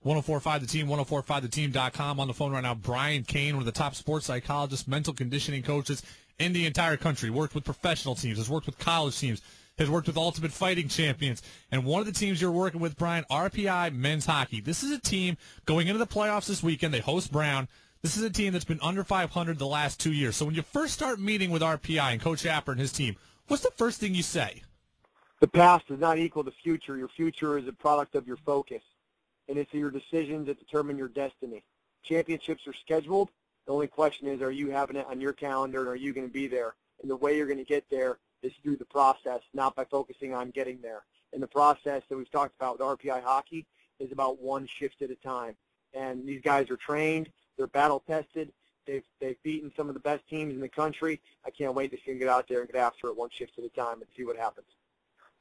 1045 The Team, 1045theteam.com. On the phone right now, Brian Cain, one of the top sports psychologists, mental conditioning coaches in the entire country. Worked with professional teams, has worked with college teams, has worked with Ultimate Fighting champions. And one of the teams you're working with, Brian, RPI Men's Hockey. This is a team going into the playoffs this weekend. They host Brown. This is a team that's been under 500 the last 2 years. So when you first start meeting with RPI and Coach Apper and his team, what's the first thing you say? The past does not equal the future. Your future is a product of your focus, and it's your decisions that determine your destiny. Championships are scheduled. The only question is, are you having it on your calendar, and are you going to be there? And the way you're going to get there is through the process, not by focusing on getting there. And the process that we've talked about with RPI hockey is about one shift at a time. And these guys are trained. They're battle-tested. They've beaten some of the best teams in the country. I can't wait to see them get out there and get after it one shift at a time and see what happens.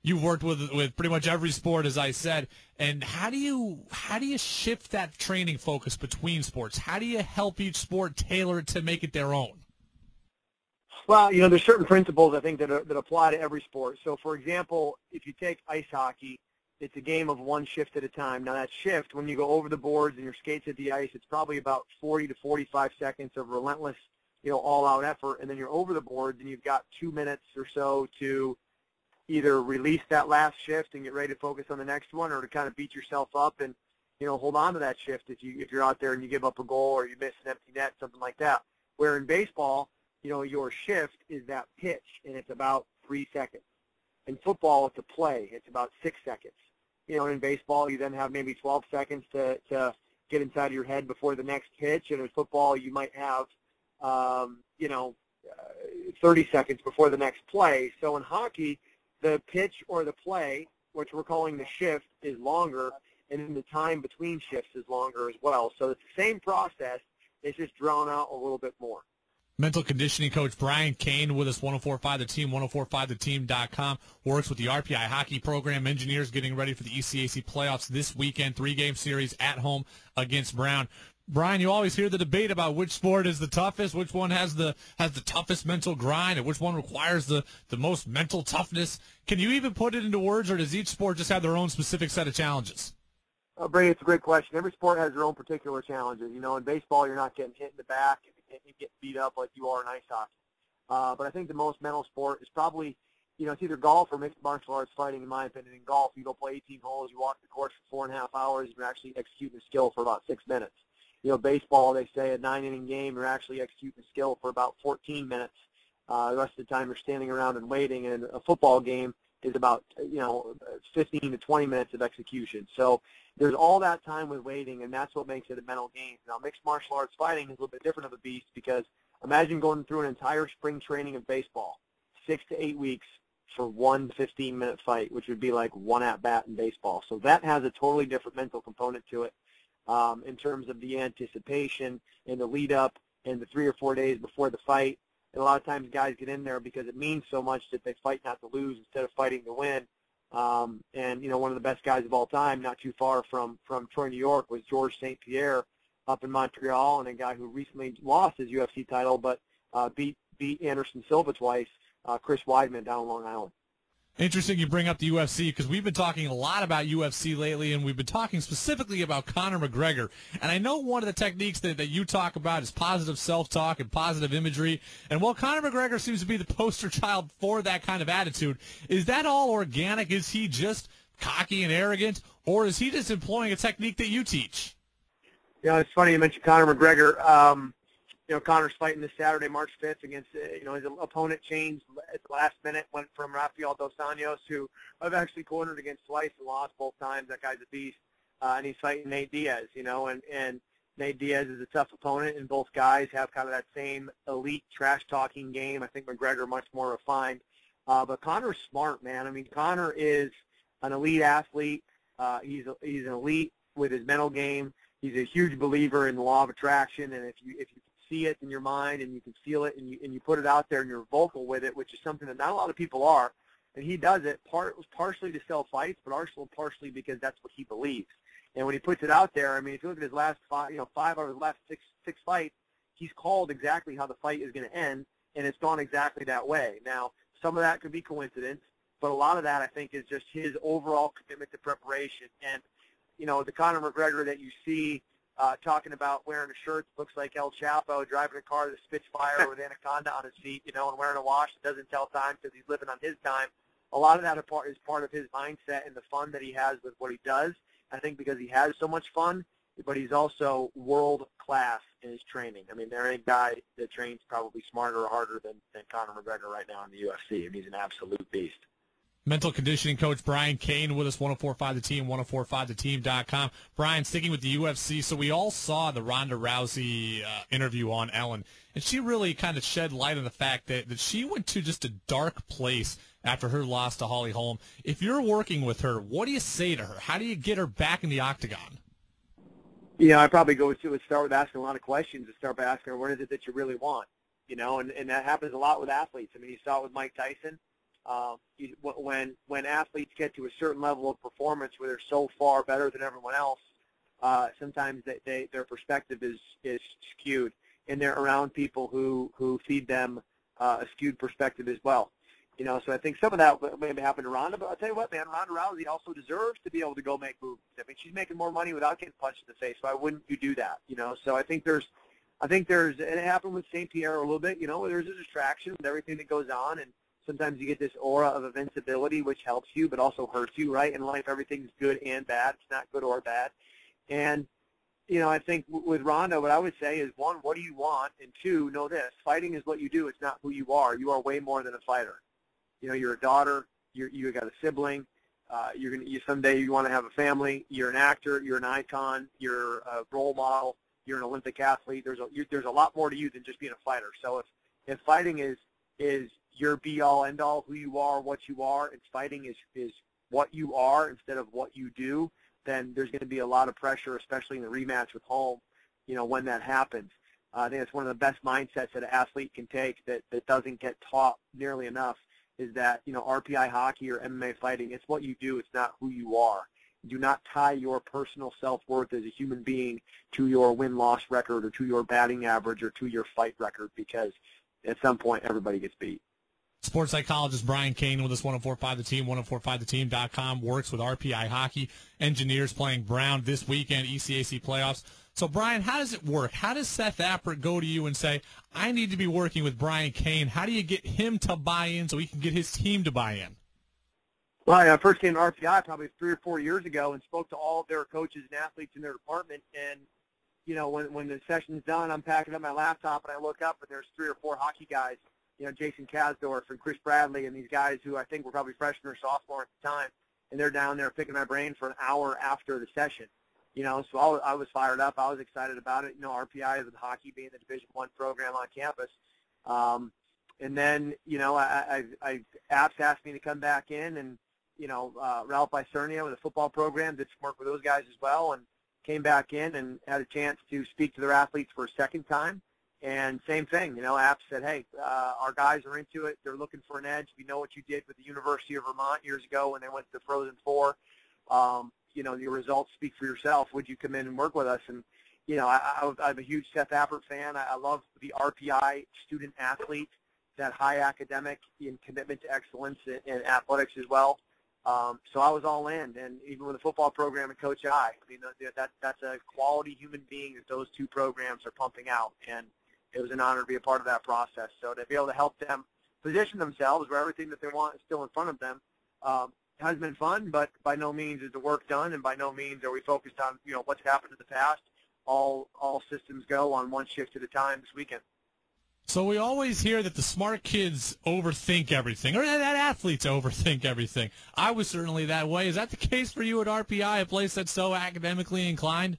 You've worked with pretty much every sport, as I said. And how do you shift that training focus between sports? How do you help each sport tailor it to make it their own? Well, there's certain principles, I think, that apply to every sport. So, for example, if you take ice hockey, it's a game of one shift at a time. Now, that shift, when you go over the boards and your skates at the ice, it's probably about 40 to 45 seconds of relentless, all-out effort. And then you're over the boards, and you've got 2 minutes or so to either release that last shift and get ready to focus on the next one, or to kind of beat yourself up and, hold on to that shift if you're out there and you give up a goal or you miss an empty net, something like that. Where in baseball, your shift is that pitch, and it's about 3 seconds. In football, it's a play. It's about 6 seconds. In baseball, you then have maybe 12 seconds to get inside your head before the next pitch. And in football, you might have, 30 seconds before the next play. So in hockey, the pitch or the play, which we're calling the shift, is longer, and then the time between shifts is longer as well. So it's the same process. It's just drawn out a little bit more. Mental conditioning coach Brian Cain with us, 1045 The Team, 1045theteam.com. Works with the RPI hockey program. Engineers getting ready for the ECAC playoffs this weekend. 3-game series at home against Brown. Brian, you always hear the debate about which sport is the toughest, which one has the toughest mental grind, and which one requires the most mental toughness. Can you even put it into words, or does each sport just have their own specific set of challenges? Brady, it's a great question. Every sport has their own particular challenges. In baseball, you're not getting hit in the back and get beat up like you are in ice hockey. But I think the most mental sport is probably, it's either golf or mixed martial arts fighting, in my opinion. In golf, you go play 18 holes, you walk the course for 4.5 hours, you're actually executing a skill for about 6 minutes. Baseball, they say a 9-inning game, you're actually executing a skill for about 14 minutes. The rest of the time you're standing around and waiting. And a football game is about, 15 to 20 minutes of execution. So there's all that time with waiting, and that's what makes it a mental game. Now, mixed martial arts fighting is a little bit different of a beast, because imagine going through an entire spring training of baseball, 6 to 8 weeks for one 15-minute fight, which would be like one at-bat in baseball. So that has a totally different mental component to it. In terms of the anticipation and the lead-up and the 3 or 4 days before the fight. And a lot of times guys get in there because it means so much that they fight not to lose instead of fighting to win. And, one of the best guys of all time, not too far from Troy, New York, was Georges St. Pierre up in Montreal, and a guy who recently lost his UFC title but beat Anderson Silva twice, Chris Weidman down on Long Island. Interesting you bring up the UFC, because we've been talking a lot about UFC lately, and we've been talking specifically about Conor McGregor. And I know one of the techniques that you talk about is positive self-talk and positive imagery. And while Conor McGregor seems to be the poster child for that kind of attitude, is that all organic? Is he just cocky and arrogant, or is he just employing a technique that you teach? It's funny you mentioned Conor McGregor. Conor's fighting this Saturday, March 5th, against, his opponent changed at the last minute, went from Rafael Dos Anjos, who I've actually cornered against twice and lost both times. That guy's a beast. And he's fighting Nate Diaz, and Nate Diaz is a tough opponent, and both guys have kind of that same elite trash-talking game. I think McGregor much more refined. But Conor's smart, man. I mean, Conor is an elite athlete. He's an elite with his mental game. He's a huge believer in the law of attraction, and if you see it in your mind and you can feel it and you put it out there and you're vocal with it, which is something that not a lot of people are, and he does it partially to sell fights, but also partially because that's what he believes. And when he puts it out there, I mean, if you look at his last 5 out of his last six fights, he's called exactly how the fight is going to end, and it's gone exactly that way. Now, some of that could be coincidence, but a lot of that I think is just his overall commitment to preparation. And the Conor McGregor that you see talking about wearing a shirt that looks like El Chapo, driving a car that spits fire with Anaconda on his feet, and wearing a watch that doesn't tell time because he's living on his time. A lot of that is part of his mindset and the fun that he has with what he does. I think because he has so much fun, but he's also world-class in his training. I mean, there ain't a guy that trains probably smarter or harder than Conor McGregor right now in the UFC. I mean, he's an absolute beast. Mental conditioning coach Brian Cain with us, 104.5 The Team, 104.5theteam.com. Brian, sticking with the UFC, so we all saw the Ronda Rousey interview on Ellen, and she really kind of shed light on the fact that she went to just a dark place after her loss to Holly Holm. If you're working with her, what do you say to her? How do you get her back in the octagon? I probably start with asking a lot of questions and start by asking her, what is it that you really want? And that happens a lot with athletes. I mean, you saw it with Mike Tyson. When athletes get to a certain level of performance where they're so far better than everyone else, sometimes their perspective is skewed, and they're around people who feed them a skewed perspective as well. So I think some of that maybe happened to Ronda, but I'll tell you what, man, Ronda Rousey also deserves to be able to go make moves. I mean, she's making more money without getting punched in the face. Why wouldn't you do that? So I think there's, and it happened with St. Pierre a little bit. Where there's a distraction with everything that goes on, and sometimes you get this aura of invincibility, which helps you, but also hurts you, right? In life, everything's good and bad. It's not good or bad. And, I think with Ronda, what I would say is, one, what do you want? And two, know this, fighting is what you do. It's not who you are. You are way more than a fighter. You're a daughter. You got a sibling. Someday you want to have a family. You're an actor. You're an icon. You're a role model. You're an Olympic athlete. There's a lot more to you than just being a fighter. So if fighting is your be-all, end-all, who you are, what you are, and fighting is what you are instead of what you do, then there's going to be a lot of pressure, especially in the rematch with Holm, when that happens. I think it's one of the best mindsets that an athlete can take that doesn't get taught nearly enough, is that, RPI hockey or MMA fighting, it's what you do, it's not who you are. Do not tie your personal self-worth as a human being to your win-loss record or to your batting average or to your fight record, because at some point everybody gets beat. Sports psychologist Brian Cain with us, 104.5 The Team, 104.5theteam.com, works with RPI Hockey. Engineers playing Brown this weekend, ECAC playoffs. So, Brian, how does it work? How does Seth Appert go to you and say, I need to be working with Brian Cain? How do you get him to buy in so he can get his team to buy in? Well, I first came to RPI probably 3 or 4 years ago and spoke to all of their coaches and athletes in their department. And, when the session's done, I'm packing up my laptop and I look up and there's 3 or 4 hockey guys, Jason Kasdorf and Chris Bradley and these guys who I think were probably freshmen or sophomore at the time. And they're down there picking my brain for an hour after the session. So I was fired up. I was excited about it. RPI is with hockey being the Division I program on campus. And then, Apps asked me to come back in, and, Ralph Isernia with the football program did some work with those guys as well, and came back in and had a chance to speak to their athletes for a second time. And same thing, Apps said, hey, our guys are into it. They're looking for an edge. We know what you did with the University of Vermont years ago when they went to the Frozen Four. Your results speak for yourself. Would you come in and work with us? And, I'm a huge Seth Appert fan. I love the RPI student athlete, that high academic and commitment to excellence in athletics as well. So I was all in. And even with the football program and Coach I mean, that's a quality human being that those two programs are pumping out. And it was an honor to be a part of that process. So to be able to help them position themselves where everything that they want is still in front of them, has been fun, but by no means is the work done, and by no means are we focused on, what's happened in the past. All systems go on one shift at a time this weekend. So we always hear that the smart kids overthink everything, or that athletes overthink everything. I was certainly that way. Is that the case for you at RPI, a place that's so academically inclined?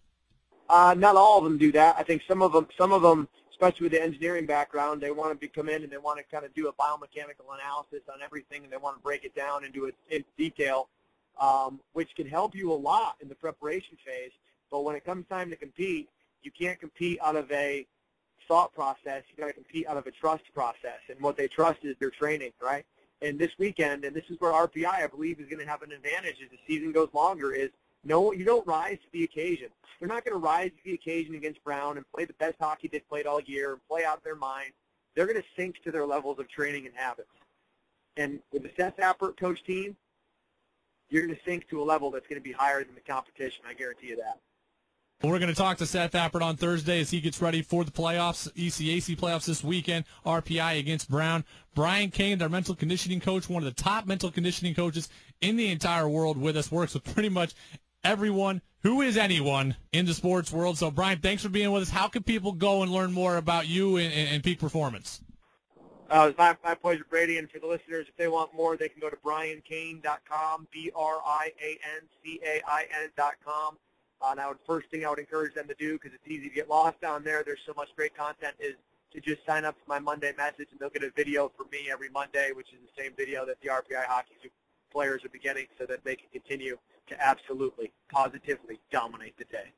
Not all of them do that. I think some of them, especially with the engineering background, they want to come in and they want to kind of do a biomechanical analysis on everything, and they want to break it down and do it in detail, which can help you a lot in the preparation phase. But when it comes time to compete, you can't compete out of a thought process. You got to compete out of a trust process, and what they trust is their training, right? And this weekend, and this is where RPI, I believe, is going to have an advantage as the season goes longer, is no, you don't rise to the occasion. They're not going to rise to the occasion against Brown and play the best hockey they've played all year and play out of their mind. They're going to sink to their levels of training and habits. And with the Seth Appert coach team, you're going to sink to a level that's going to be higher than the competition. I guarantee you that. We're going to talk to Seth Appert on Thursday as he gets ready for the playoffs, ECAC playoffs this weekend, RPI against Brown. Brian Cain, our mental conditioning coach, one of the top mental conditioning coaches in the entire world with us, works with pretty much everyone who is anyone in the sports world. So, Brian, thanks for being with us. How can people go and learn more about you and peak performance? It's my pleasure, Brady. And for the listeners, if they want more, they can go to briancain.com, BrianCain.com. And first thing I would encourage them to do, because it's easy to get lost down there, there's so much great content, is to just sign up for my Monday message, and they'll get a video from me every Monday, which is the same video that the RPI hockey players are beginning, so that they can continue to absolutely, positively dominate the day.